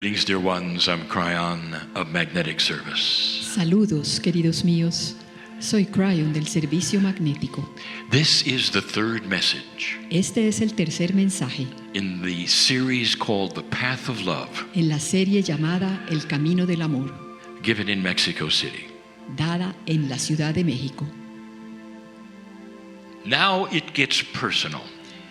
Greetings, dear ones. I'm Cryon of Magnetic Service. Saludos, queridos míos. Soy Cryon del Servicio Magnético. This is the third message Este es el tercer mensaje in the series called The Path of Love, en la serie llamada El Camino del Amor, given in Mexico City. dada en la Ciudad de México. Now it gets personal,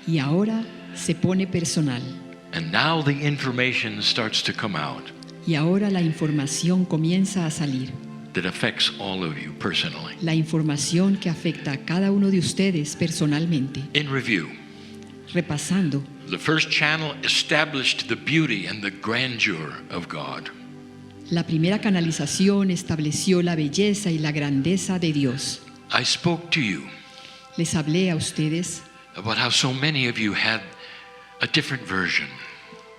Y ahora se pone personal. and now the information starts to come out Y ahora la información comienza a salir. that affects all of you personally. La información que afecta a cada uno de ustedes personalmente. In review, Repasando, the first channel established the beauty and the grandeur of God. la primera canalización estableció la belleza y la grandeza de Dios. I spoke to you Les hablé a ustedes about how so many of you had a different version.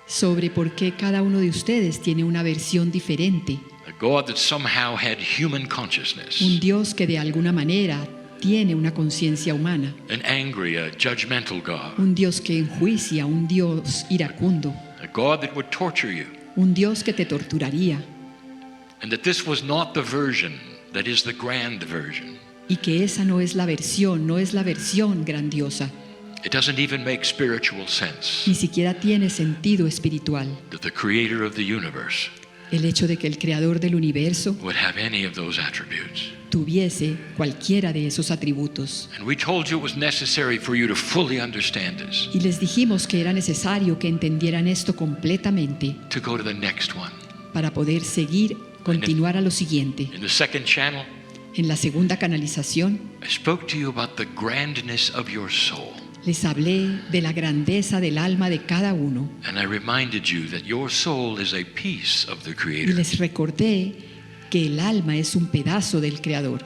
sobre por qué cada uno de ustedes tiene una versión diferente. A God that somehow had human consciousness, Un Dios que de alguna manera tiene una conciencia humana. an angry, a judgmental God, Un Dios que enjuicia, un Dios iracundo. a God that would torture you, Un Dios que te torturaría. and that this was not the version that is the grand version. Y que esa no es la versión grandiosa. It doesn't even make spiritual Ni sense siquiera tiene sentido espiritual. that the creator of the universe El hecho de que el creador del universo would have any of those attributes. tuviese cualquiera de esos atributos. And we told you it was necessary for you to fully understand this, Y les dijimos que era necesario que entendieran esto completamente to go to the next one. para poder continuar a lo siguiente. In the second channel, En la segunda canalización, I spoke to you about the grandness of your soul. les hablé de la grandeza del alma de cada uno And I reminded you that your soul is a piece of the y Creator. les recordé que el alma es un pedazo del Creador.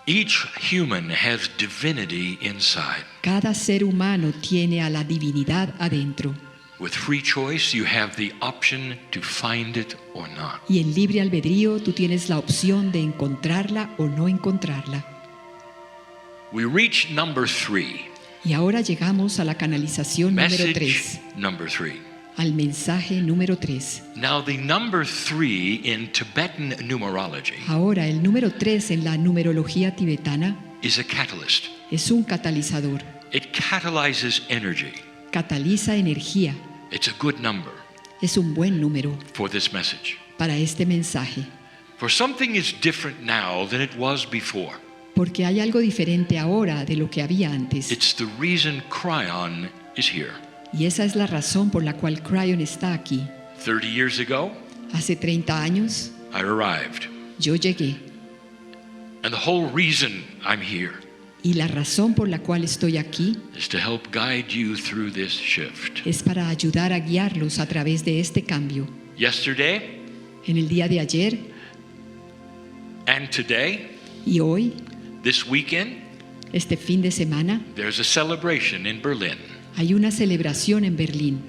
Each human has divinity inside. Cada ser humano tiene a la divinidad adentro With free choice, you have the option to find it or not. y en libre albedrío tú tienes la opción de encontrarla o no encontrarla. We reach number 3. Y ahora llegamos a la canalización número Message 3, number 3. al mensaje número 3. Now, the number 3 in Tibetan numerology Ahora el número 3 en la numerología tibetana is a catalyst. es un catalizador. It catalyzes energy. Cataliza energía. It's a good number Es un buen número for this message. para este mensaje. For something is different now than it was before. Porque hay algo diferente ahora de lo que había antes. It's the reason Cryon is here. Y esa es la razón por la cual Cryon está aquí. 30 years ago, Hace 30 años I arrived. yo llegué. And the whole reason I'm here Y la razón por la cual estoy aquí is to help guide you through this shift. es para ayudar a guiarlos a través de este cambio. Yesterday En el día de ayer and today, y hoy, this weekend, este fin de semana, there's a celebration in Berlin hay una celebración en Berlín.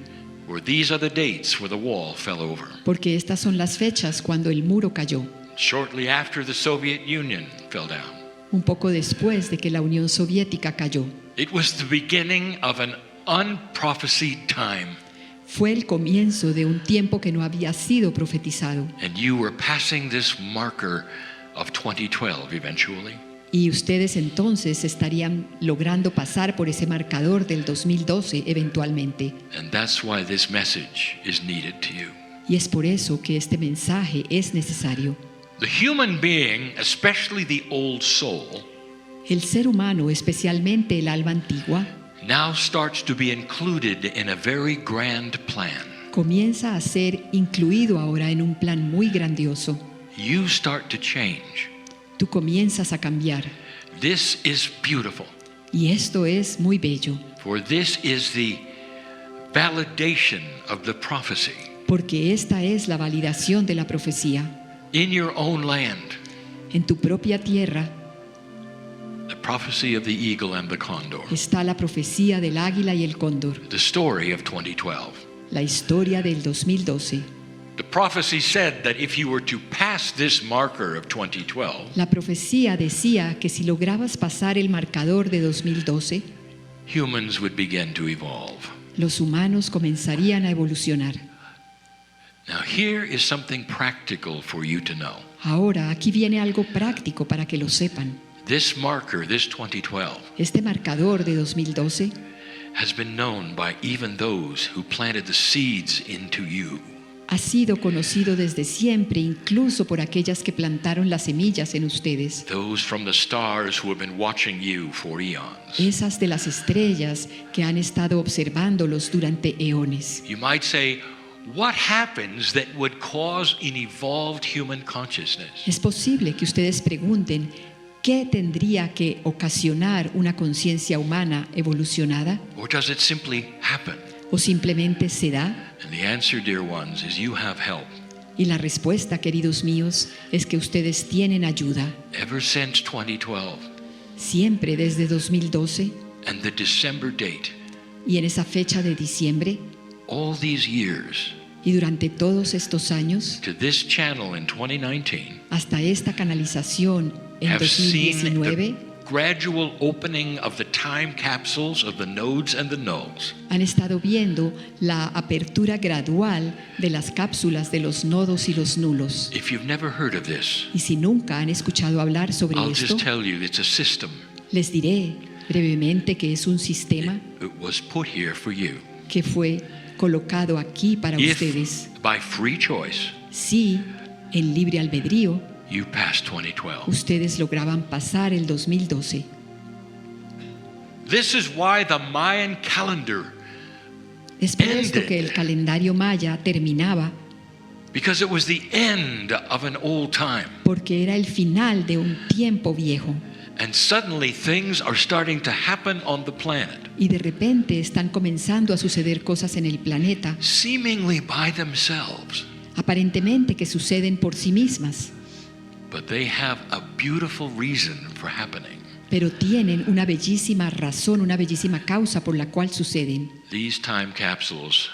where these are the dates where the wall fell over. Porque estas son las fechas cuando el muro cayó. Shortly after the Soviet Union fell down. Un poco después de que la Unión Soviética cayó. It was the beginning of an unprophesied time, Fue el comienzo de un tiempo que no había sido profetizado. and you were passing this marker of 2012 eventually. Y ustedes entonces estarían logrando pasar por ese marcador del 2012 eventualmente. And that's why this message is needed to you. Y es por eso que este mensaje es necesario. The human being, especially the old soul, El ser humano, especialmente el alma antigua, now starts to be included in a very grand plan. comienza a ser incluido ahora en un plan muy grandioso. You start to change. Tú comienzas a cambiar. This is beautiful, Y esto es muy bello, for this is the validation of the prophecy porque esta es la validación de la profecía. in your own land, En tu propia tierra the prophecy of the eagle and the condor, está la profecía del águila y el cóndor, the story of 2012. la historia del 2012. The prophecy said that if you were to pass this marker of 2012, La profecía decía que si lograbas pasar el marcador de 2012, humans would begin to evolve. los humanos comenzarían a evolucionar. Now, here is something practical for you to know. Ahora, aquí viene algo práctico para que lo sepan. This marker, this 2012, Este marcador de 2012 has been known by even those who planted the seeds into you. ha sido conocido desde siempre, incluso por aquellas que plantaron las semillas en ustedes. Those from the stars who have been watching you for eons. Esas de las estrellas que han estado observándolos durante eones. You might say, what happens that would cause an evolved human consciousness? Es posible que ustedes pregunten, ¿qué tendría que ocasionar una conciencia humana evolucionada? Or does it simply happen? ¿O simplemente se da? And the answer, dear ones, is you have help. Y la respuesta, queridos míos, es que ustedes tienen ayuda. Ever since 2012 Siempre desde 2012 and the December date, y en esa fecha de diciembre all these years, y durante todos estos años, to this channel in 2019, hasta esta canalización en have seen 2019, the gradual opening of the time capsules of the nodes and the nulls. han estado viendo la apertura gradual de las cápsulas de los nodos y los nulos. If you've never heard of this, Y si nunca han escuchado hablar sobre I'll esto, just tell you it's a system. les diré brevemente que es un sistema It was put here for you. que fue colocado aquí para ustedes. If by free choice Si en libre albedrío you passed 2012. ustedes lograban pasar el 2012. This is why the Mayan calendar, Es por esto que el calendario maya terminaba, because it was the end of an old time. porque era el final de un tiempo viejo. And suddenly things are starting to happen on the planet, Y de repente están comenzando a suceder cosas en el planeta, seemingly by themselves. aparentemente que suceden por sí mismas, But they have a beautiful reason for happening. pero tienen una bellísima razón, una bellísima causa por la cual suceden. These time capsules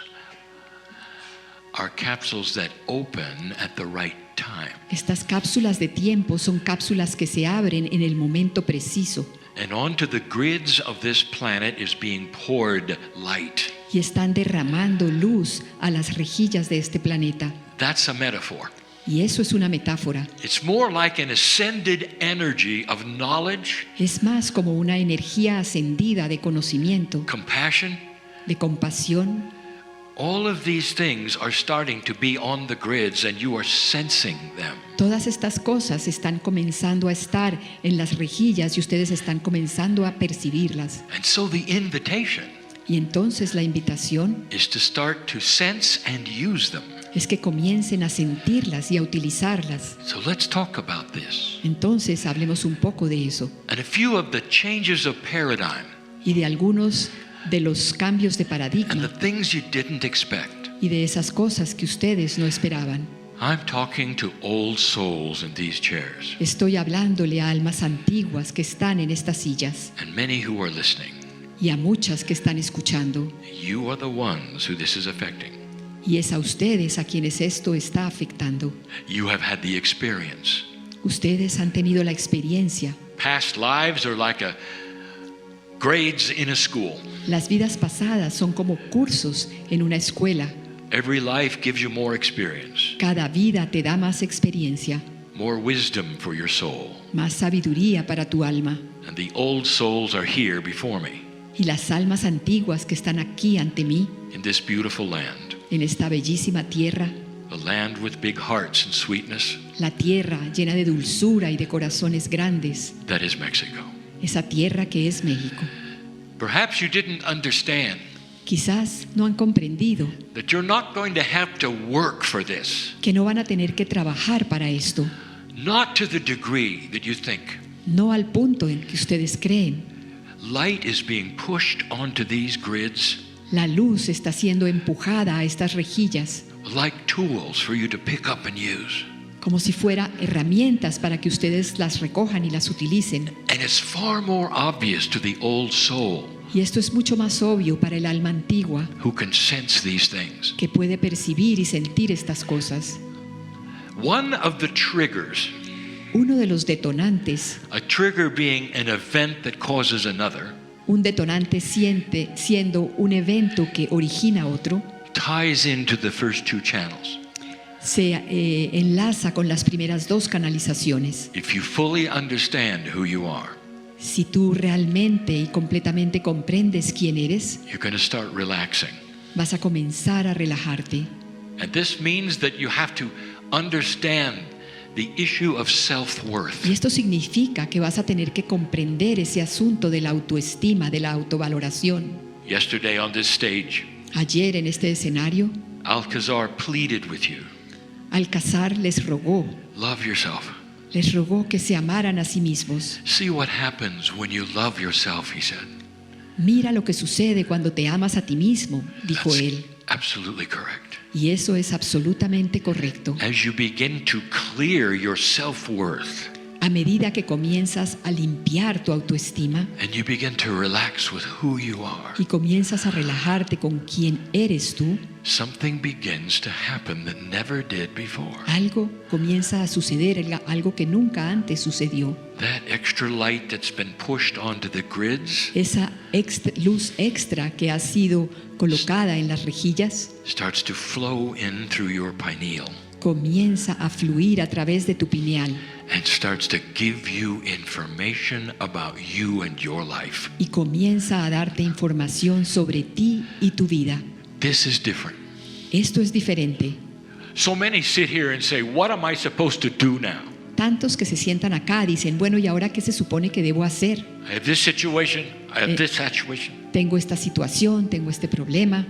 are capsules that open at the right time. Estas cápsulas de tiempo son cápsulas que se abren en el momento preciso And onto the grids of this planet is being poured light. y están derramando luz a las rejillas de este planeta. That's a metaphor. Y eso es una metáfora. It's more like an ascended energy of knowledge, Es más como una energía ascendida de conocimiento, compassion. de compasión. All of these things are starting to be on the grids and you are sensing them. Todas estas cosas están comenzando a estar en las rejillas y ustedes están comenzando a percibirlas. And so the invitation Y entonces la invitación is to start to sense and use them. es que comiencen a sentirlas y a utilizarlas. So let's talk about this. Entonces hablemos un poco de eso And a few of the changes of paradigm y de algunos de los cambios de and the paradigma things you didn't expect. y de esas cosas que ustedes no esperaban. I'm talking to old souls in these chairs Estoy hablándole a almas antiguas que están en estas sillas and many who are listening. y a muchas que están escuchando. You are the ones who this is affecting. Y es a ustedes a quienes esto está afectando. You have had the experience. Ustedes han tenido la experiencia. Past lives are like grades in a school. Las vidas pasadas son como cursos en una escuela. Every life gives you more experience, Cada vida te da más experiencia, more wisdom for your soul. más sabiduría para tu alma. And the old souls are here before me Y las almas antiguas que están aquí ante mí, in this beautiful land, en esta bellísima tierra, a land with big hearts and sweetness, la tierra llena de dulzura y de corazones grandes, that is Mexico. esa tierra que es México. Perhaps you didn't understand Quizás no han comprendido that you're not going to have to work for this, que no van a tener que trabajar para esto, not to the degree that you think. no al punto en que ustedes creen. Light is being pushed onto these grids La luz está siendo empujada a estas rejillas like tools for you to pick up and use. como si fuera herramientas para que ustedes las recojan y las utilicen. And it's far more obvious to the old soul Y esto es mucho más obvio para el alma antigua, who can sense these things. que puede percibir y sentir estas cosas. One of the triggers, Uno de los detonantes, a trigger being an event that causes another, un detonante siendo un evento que origina otro, ties into the first two channels. se enlaza con las primeras dos canalizaciones. If you fully understand who you are, Si tú realmente y completamente comprendes quién eres, you're going to start relaxing. vas a comenzar a relajarte. And this means that you have to understand the issue of self-worth. Y esto significa que vas a tener que comprender ese asunto de la autoestima, de la autovaloración. Yesterday on this stage, Ayer en este escenario, Alcazar pleaded with you, Alcázar les rogó que se amaran a sí mismos. See what happens when you love yourself, he said. Mira lo que sucede cuando te amas a ti mismo, dijo That's él. absolutely correct. Y eso es absolutamente correcto. As you begin to clear your self-worth A medida que comienzas a limpiar tu autoestima and you begin to relax with who you are, y comienzas a relajarte con quién eres tú, something begins to happen that never did before. algo comienza a suceder, algo que nunca antes sucedió. That extra light that's been pushed onto the grids Esa luz extra que ha sido colocada en las rejillas starts to flow in through your pineal comienza a fluir a través de tu pineal and starts to give you information about you and your life. y comienza a darte información sobre ti y tu vida. This is different. Esto es diferente. So many sit here and say, what am I supposed to do now? Tantos que se sientan acá dicen, bueno, ¿y ahora qué se supone que debo hacer? I have this situation, I have this situation. Tengo esta situación, tengo este problema.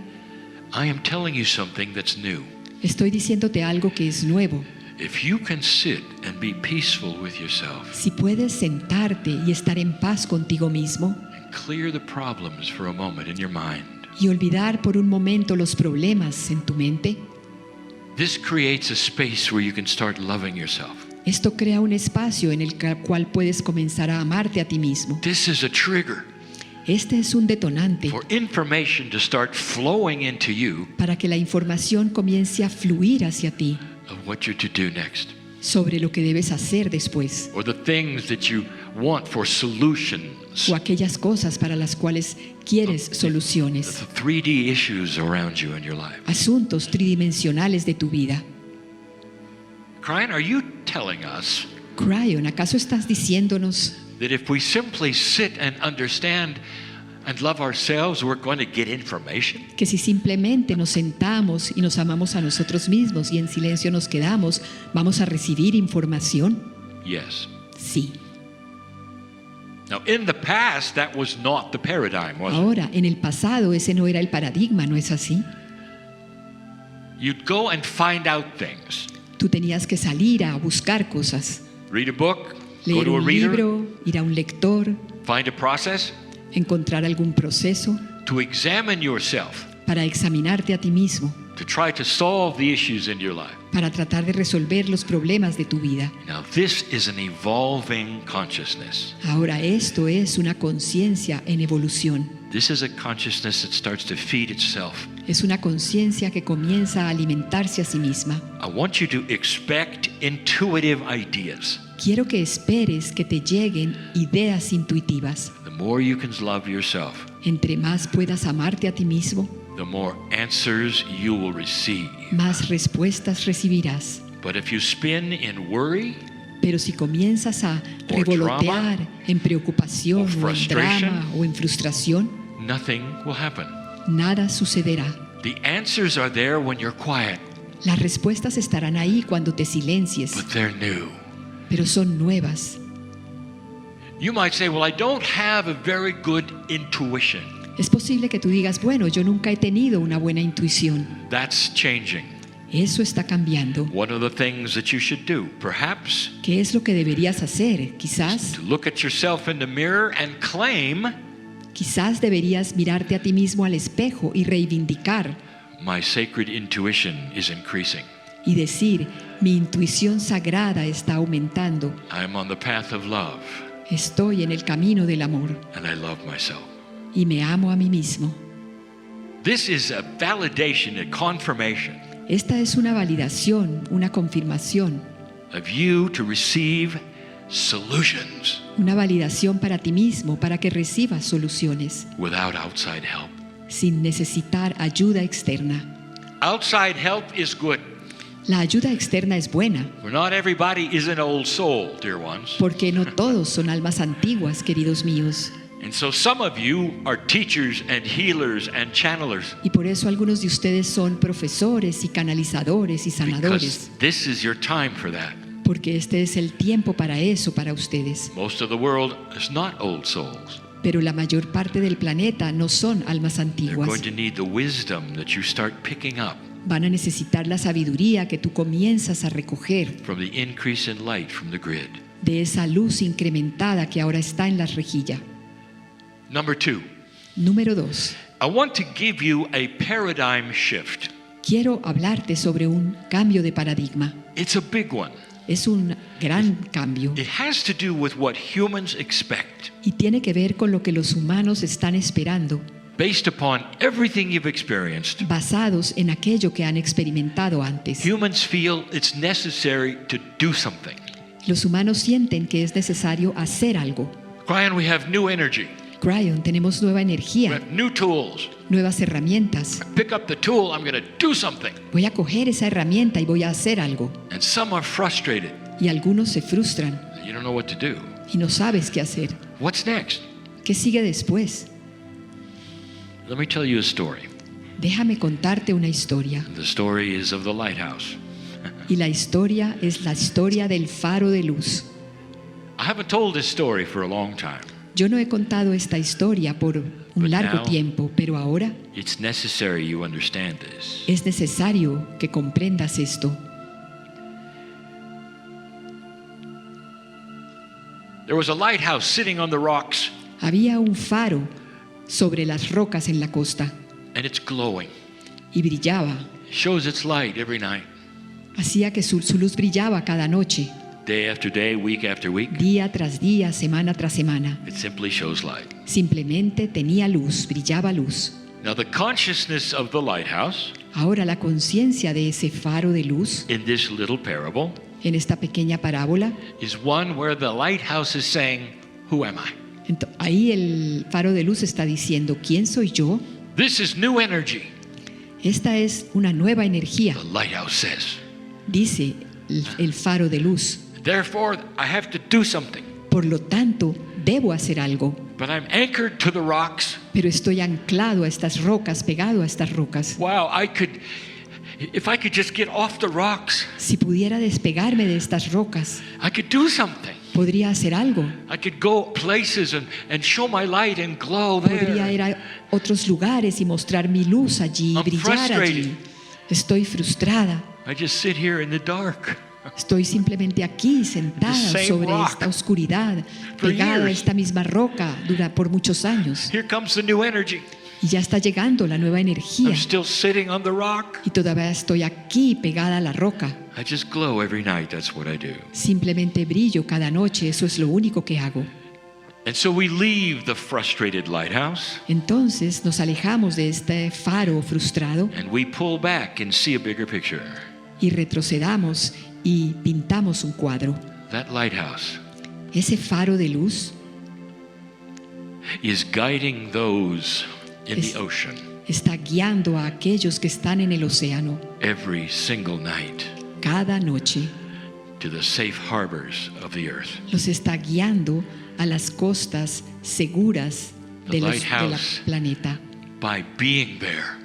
I am telling you something that's new. Estoy diciéndote algo que es nuevo. If you can sit and be peaceful with yourself Si puedes sentarte y estar en paz contigo mismo and clear the problems for a moment in your mind, y olvidar por un momento los problemas en tu mente, this creates a space where you can start loving yourself. esto crea un espacio en el cual puedes comenzar a amarte a ti mismo. This is a trigger Este es un detonante for information to start flowing into you para que la información comience a fluir hacia ti of what you're to do next, sobre lo que debes hacer después or the things that you want for solutions, o aquellas cosas para las cuales quieres soluciones, the 3D issues around you in your life. asuntos tridimensionales de tu vida. Cryan, are you telling us Cryon, ¿acaso estás diciéndonos that if we simply sit and understand and love ourselves, we're going to get information? que si simplemente nos sentamos y nos amamos a nosotros mismos y en silencio nos quedamos, vamos a recibir información? Yes. Sí. Now, in the past, that was not the paradigm, was it? Ahora, en el pasado ese no era el paradigma, ¿no es así? You'd go and find out things. Tú tenías que salir a buscar cosas, Read a book, go leer to a un reader, libro, ir a un lector, find a process encontrar algún proceso to examine yourself, para examinarte a ti mismo, to try to solve the issues in your life. para tratar de resolver los problemas de tu vida. Now, this is an evolving consciousness. Ahora esto es una conciencia en evolución. This is a consciousness that starts to feed itself. Es una conciencia que comienza a alimentarse a sí misma. I want you to expect intuitive ideas. Quiero que esperes que te lleguen ideas intuitivas. The more you can love yourself, Entre más puedas amarte a ti mismo, the more answers you will receive. más respuestas recibirás. But if you spin in worry, Pero si comienzas a Or revolotear drama, en preocupación or o en frustration, drama o en frustración, nothing will happen. nada sucederá. The answers are there when you're quiet, Las respuestas estarán ahí cuando te silencies, but they're new. pero son nuevas. You might say, well, I don't have a very good intuition. Es posible que tú digas, bueno, yo nunca he tenido una buena intuición. That's changing. Eso está cambiando. One of the things that you should do, perhaps, ¿Qué es lo que deberías hacer? Quizás to look at yourself in the mirror and claim, deberías mirarte a ti mismo al espejo y reivindicar my sacred intuition is increasing. y decir, mi intuición sagrada está aumentando. I'm on the path of love, Estoy en el camino del amor and I love myself. y me amo a mí mismo. This is a validation, a confirmation Esta es una validación, una confirmación, of you to receive solutions una validación para ti mismo, para que recibas soluciones without outside help. sin necesitar ayuda externa. Outside help is good. La ayuda externa es buena, For not everybody is an old soul, dear ones. porque no todos son almas antiguas, queridos míos. And so some of you are teachers and healers and channelers Y por eso algunos de ustedes son profesores y canalizadores y because sanadores, this is your time for that. porque este es el tiempo para eso, para ustedes. Most of the world is not old souls. Pero la mayor parte del planeta no son almas They're antiguas. going to need the wisdom that you start picking up Van a necesitar la sabiduría que tú comienzas a recoger from the increase in light from the grid. de esa luz incrementada que ahora está en la rejilla. Number 2, Número 2. I want to give you a paradigm shift. Quiero hablarte sobre un cambio de paradigma. It's a big one. Es un gran cambio It has to do with what humans expect y tiene que ver con lo que los humanos están esperando, based upon everything you've experienced. basados en aquello que han experimentado antes. Humans feel it's necessary to do something. Los humanos sienten que es necesario hacer algo. Brian, we have new energy. Cryon, tenemos nueva We energía, have new tools. nuevas herramientas. Pick up the tool, I'm going to do something. Voy a coger esa herramienta y voy a hacer algo. And some are frustrated. Y algunos se frustran You don't know what to do. y no sabes qué hacer. What's next? ¿Qué sigue después? Let me tell you a story. Déjame contarte una historia. The story is of the lighthouse. Y la historia es la historia del faro de luz. I haven't told this story for a long time. Yo no he contado esta historia por un But largo now- tiempo, pero ahora It's necessary you understand this. es necesario que comprendas esto. There was a lighthouse sitting on the rocks, Había un faro sobre las rocas en la costa and it's glowing. y brillaba. It shows its light every night, Hacía que su luz brillaba cada noche, day after day, week after week. día tras día, semana tras semana. It simply shows light. Simplemente tenía luz, brillaba luz. Now, the consciousness of the lighthouse Ahora la conciencia de ese faro de luz in this little parable en esta pequeña parábola, is one where the lighthouse is saying, "Who am I?" ahí el faro de luz está diciendo, ¿quién soy yo? This is new energy, Esta es una nueva energía, the lighthouse says. dice el faro de luz. Therefore, I have to do something. Por lo tanto, debo hacer algo, But I'm anchored to the rocks. pero estoy anclado a estas rocas, pegado a estas rocas. Wow, if I could just get off the rocks, Si pudiera despegarme de estas rocas, I could do something. podría hacer algo. I could go places and show my light and glow Podría there. ir a otros lugares y mostrar mi luz allí, I'm brillar allí. frustrated. Estoy frustrada. I just sit here in the dark. Estoy simplemente aquí sentada The same sobre rock. esta oscuridad, For pegada a years. esta misma roca por muchos años. Here comes the new energy. Y ya está llegando la nueva energía. I'm still sitting on the rock. Y todavía estoy aquí pegada a la roca. I just glow every night. That's what I do. Simplemente brillo cada noche, eso es lo único que hago. And so we leave the frustrated lighthouse Entonces nos alejamos de este faro frustrado and we pull back and see a bigger picture. y retrocedamos y pintamos un cuadro. That lighthouse Ese faro de luz is guiding those in Es- the ocean está guiando a aquellos que están en el océano every single night cada noche. to the safe harbors of the earth. Los está guiando a las costas seguras de la lighthouse. planeta. By being there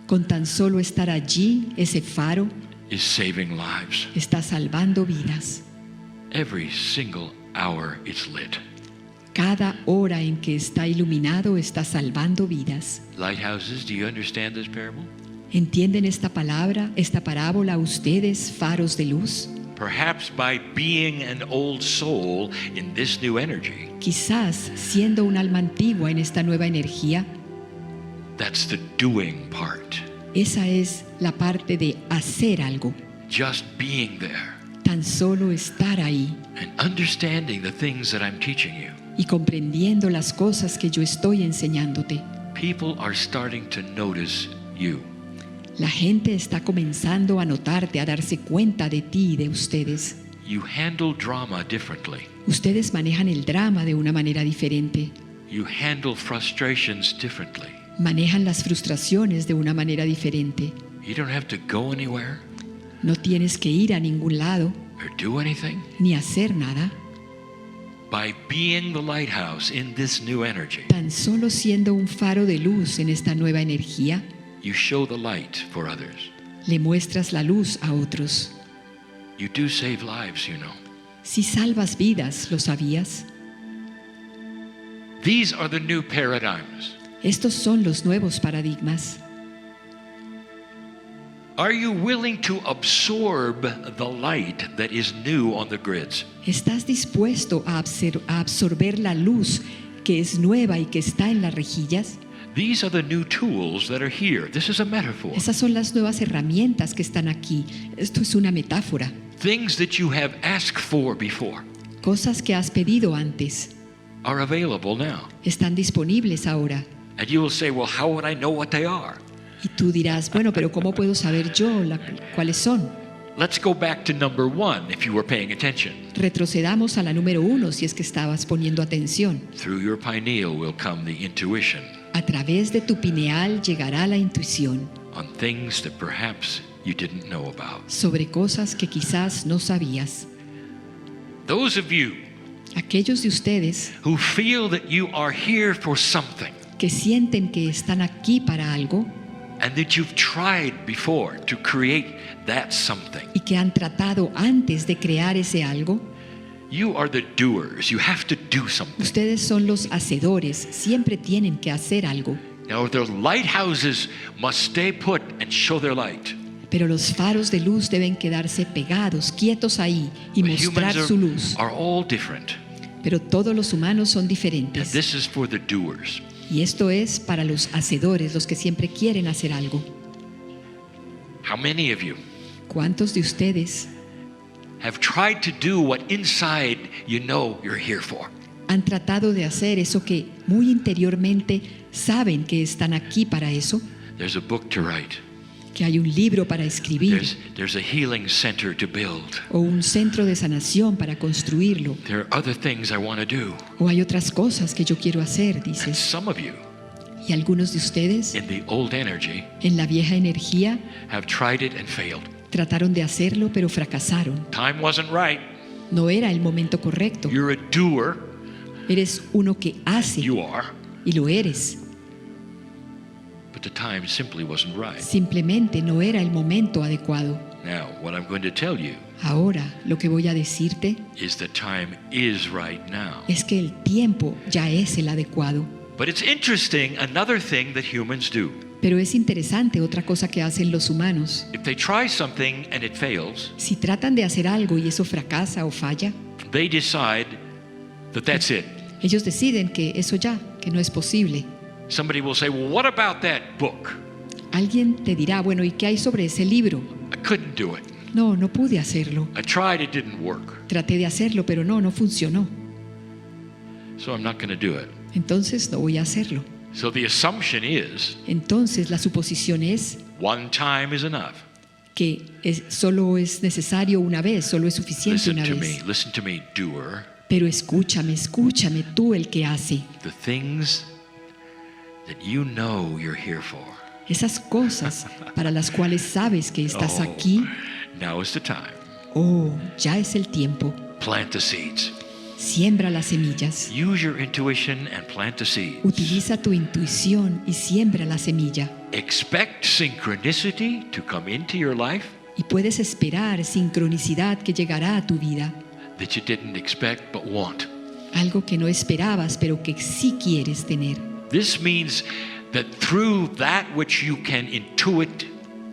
Con tan solo estar allí, ese faro is saving lives. está salvando vidas. Every single hour it's lit. Cada hora en que está iluminado está salvando vidas. Lighthouses, do you understand this parable? ¿Entienden esta palabra, esta parábola ustedes, faros de luz? Perhaps by being an old soul in this new energy, Quizás siendo un alma antigua en esta nueva energía, that's the doing part. esa es la parte de hacer algo, Just being there tan solo estar ahí and understanding the things that I'm teaching you. y comprendiendo las cosas que yo estoy enseñándote. People are starting to notice you. La gente está comenzando a notarte, a darse cuenta de ti y de ustedes. You handle drama differently. Ustedes manejan el drama de una manera diferente, You handle frustrations differently. manejan las frustraciones de una manera diferente. You don't have to go anywhere. No tienes que ir a ningún lado or do anything. ni hacer nada. By being the lighthouse in this new energy, Tan solo siendo un faro de luz en esta nueva energía, you show the light for others. le muestras la luz a otros. You do save lives, you know. Si salvas vidas, ¿lo sabías? These are the new paradigms. Estos son los nuevos paradigmas. Are you willing to absorb the light that is new on the grids? ¿Estás dispuesto a absorber la luz que es nueva y que está en las rejillas? These are the new tools that are here. This is a metaphor. Esas son las nuevas herramientas que están aquí. Esto es una metáfora. Things that you have asked for before Cosas que has pedido antes are available now. están disponibles ahora. And you will say, well, how would I know what they are? Y tú dirás, bueno, pero ¿cómo puedo saber yo cuáles son? Let's go back to number 1 if you were paying attention. Retrocedamos a la número 1 si es que estabas poniendo atención. Through your pineal will come the intuition A través de tu pineal llegará la intuición on things that perhaps you didn't know about. sobre cosas que quizás no sabías. Those of you Aquellos de ustedes who feel that you are here for something que sienten que están aquí para algo and that you've tried before to create that something, y que han tratado antes de crear ese algo, you are the doers. You have to do something. ustedes son los hacedores, siempre tienen que hacer algo. Now, the lighthouses must stay put and show their light. Pero los faros de luz deben quedarse pegados, quietos ahí y But mostrar humans su luz. are all different. Pero todos los humanos son And diferentes. this is for the doers. Y esto es para los hacedores, los que siempre quieren hacer algo. How many of you ¿Cuántos de ustedes have tried to do what inside you know you're here for? han tratado de hacer eso que muy interiormente saben que están aquí para eso? There's a book to write. Que hay un libro para escribir There's a healing center to build. o un centro de sanación para construirlo. There are other things I want to do. O hay otras cosas que yo quiero hacer, And dices. some of you Y algunos de ustedes in the old energy en la vieja energía have tried it and failed. trataron de hacerlo pero fracasaron. Time wasn't right. No era el momento correcto. You're a doer. Eres uno que hace You are. y lo eres. But the time simply wasn't right. Simplemente no era el momento adecuado. Now, what I'm going to tell you Ahora lo que voy a decirte is the time is right now. es que el tiempo ya es el adecuado. But it's interesting, another thing that humans do. Pero es interesante otra cosa que hacen los humanos. If they try something and it fails, Si tratan de hacer algo y eso fracasa o falla, they decide that that's it. ellos deciden que eso ya, que no es posible. Somebody will say, well, what about that book? Alguien te dirá, bueno, ¿y qué hay sobre ese libro? I couldn't do it. No, no pude hacerlo. I tried, it didn't work. Traté de hacerlo, pero no funcionó. So I'm not going to do it. Entonces no voy a hacerlo. So the assumption is Entonces la suposición es one time is enough. que solo es necesario una vez, solo es suficiente una vez. Listen to me, doer. Pero escúchame, tú el que hace. The things that you know you're here for. Esas cosas para las cuales sabes que estás aquí, Now is the time. ya es el tiempo. Plant the seeds. Siembra las semillas. Use your intuition and plant the seeds. Utiliza tu intuición y siembra la semilla. Expect synchronicity to come into your life Y puedes esperar sincronicidad que llegará a tu vida. that you didn't expect but want. Algo que no esperabas, pero que sí quieres tener. This means that through that which you can intuit,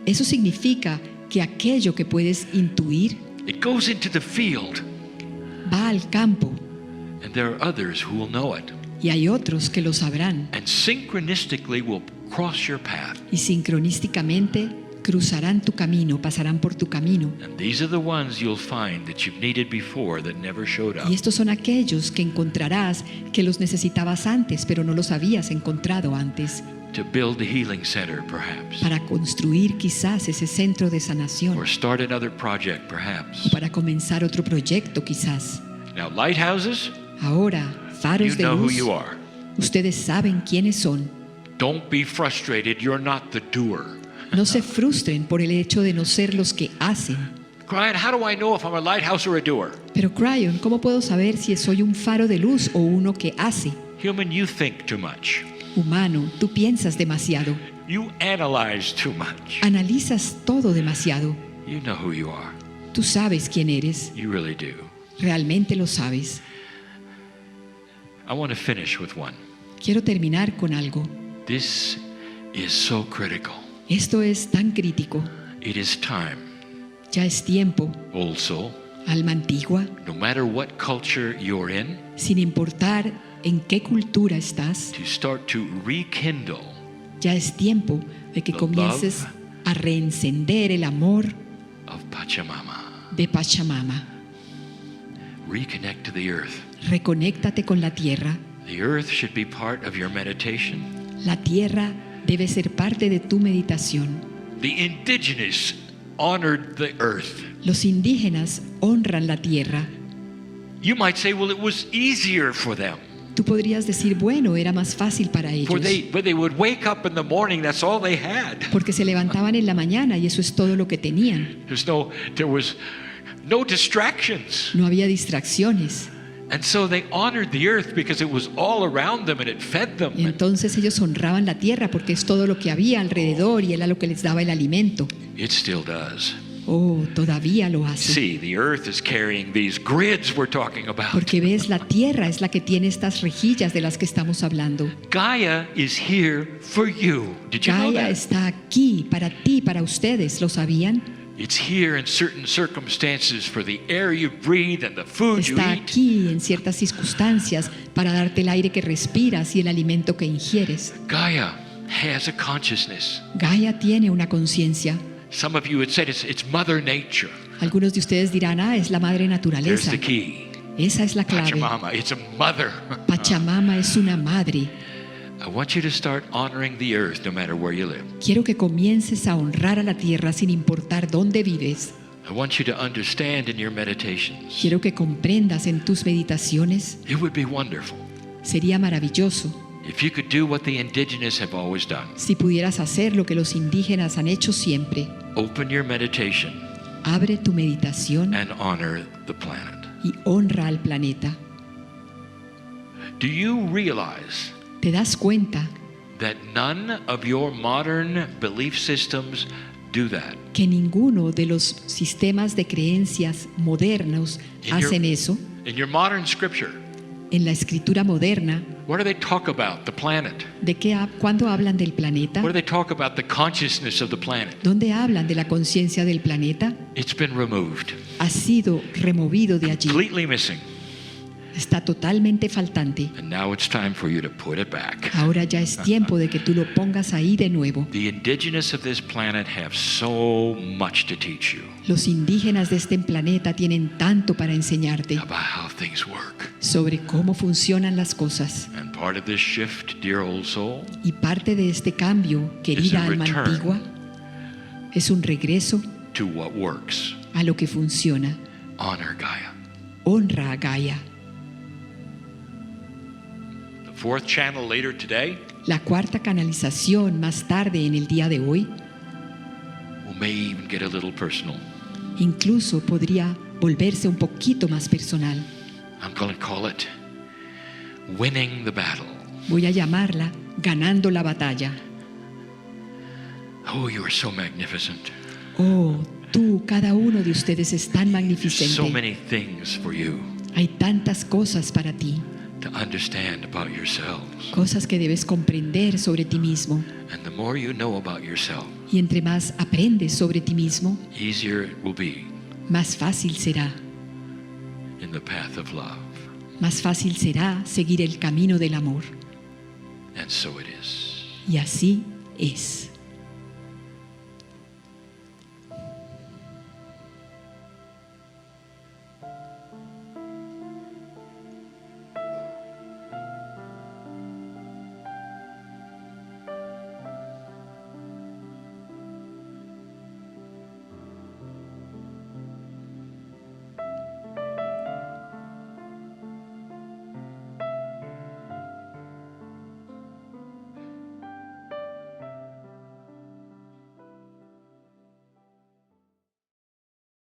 Eso significa que aquello que puedes intuir it goes into the field, va al campo and there are others who will know it, y hay otros que lo sabrán. and synchronistically will cross your path. Y sincronísticamente cruzarán tu camino, pasarán por tu camino. And these are the ones you'll find that you've needed before that never showed up. Y estos son aquellos que encontrarás que los necesitabas antes, pero no los habías encontrado antes, To build a healing center, perhaps, para construir quizás ese centro de sanación, or start another project, o perhaps. para comenzar otro proyecto quizás. Now, lighthouses, Ahora, you faros de know who luz, you are. ustedes saben quiénes son. Don't be frustrated. You're not the doer. No se frustren por el hecho de no ser los que hacen. Brian, how do I know if I'm a lighthouse or a doer? Pero Cryon, ¿cómo puedo saber si soy un faro de luz o uno que hace? Human, you think too much. Humano, tú piensas demasiado. You analyze too much. Analizas todo demasiado. You know who you are. Tú sabes quién eres. You really do. Realmente lo sabes. I want to finish with one. Quiero terminar con algo. This is so critical. Esto es tan crítico. It is time, Ya es tiempo, old soul, alma antigua, no matter what culture you're in, sin importar en qué cultura estás, to start to rekindle ya es tiempo de que The comiences love a reencender el amor of Pachamama. de Pachamama. Reconnect to the earth. Reconéctate con la tierra. The earth should be part of your meditation. La tierra debe ser parte de tu meditación. The indigenous honored the earth. Los indígenas honran la tierra. You might say, well, it was easier for them. Tú podrías decir, bueno, era más fácil para ellos, But they would wake up in the morning, that's all they had. porque se levantaban en la mañana y eso es todo lo que tenían. There was no distractions. No había distracciones. And so they honored the earth because it was all around them and it fed them. Entonces ellos honraban la tierra porque es todo lo que había alrededor y era lo que les daba el alimento. It still does. Oh, todavía lo hace. See, the earth is carrying these grids we're talking about. Porque ves, la tierra es la que tiene estas rejillas de las que estamos hablando. Gaia is here for you. Did you know Gaia that? está aquí para ti, para ustedes. ¿Lo sabían? It's here in certain circumstances for the air you breathe and the food you Está eat. aquí en ciertas circunstancias para darte el aire que respiras y el alimento que ingieres. Gaia has a consciousness. Gaia tiene una conciencia. Some of you had said it's Mother Nature. Algunos de ustedes dirán, es la madre There's naturaleza. the key. Esa es la clave. Pachamama, it's a mother. Pachamama es una madre. I want you to start honoring the earth no matter where you live. Quiero que comiences a honrar a la tierra sin importar dónde vives. I want you to understand in your meditations. Quiero que comprendas en tus meditaciones. It would be wonderful Sería maravilloso if you could do what the indigenous have always done. si pudieras hacer lo que los indígenas han hecho siempre. Open your meditation Abre tu meditación and honor the planet. y honra al planeta. Do you realize ¿Te das cuenta that none of your modern belief systems do that? que ninguno de los sistemas de creencias modernos hacen eso? In your modern scripture, En la escritura moderna, what do they talk about? The planet. ¿cuándo hablan del planeta? What do they talk about? The consciousness of the planet. ¿Dónde hablan de la conciencia del planeta? It's been removed. Ha sido removido de allí. Completely missing. Está totalmente faltante. And now it's time for you to put it back. Ahora ya es tiempo de que tú lo pongas ahí de nuevo. The indigenous of this planet have so much to teach you Los indígenas de este planeta tienen tanto para enseñarte about how things work. sobre cómo funcionan las cosas. And part of this shift, dear old soul, Y parte de este cambio, querida a alma return. antigua, es un regreso to what works. a lo que funciona. Honor Gaia. Honra a Gaia. The fourth channel later today La cuarta canalización más tarde en el día de hoy may even get a little personal. incluso podría volverse un poquito más personal. I'm going to call it winning the battle. Voy a llamarla ganando la batalla. Oh, you are so magnificent. Oh, tú, cada uno de ustedes es tan So magnificente. many things for you Hay tantas cosas para ti, to understand about yourselves. cosas que debes comprender sobre ti mismo. And the more you know about yourself, Y entre más aprendes sobre ti mismo, easier it will be más fácil será. in the path of love. Más fácil será seguir el camino del amor. And so it is. Y así es.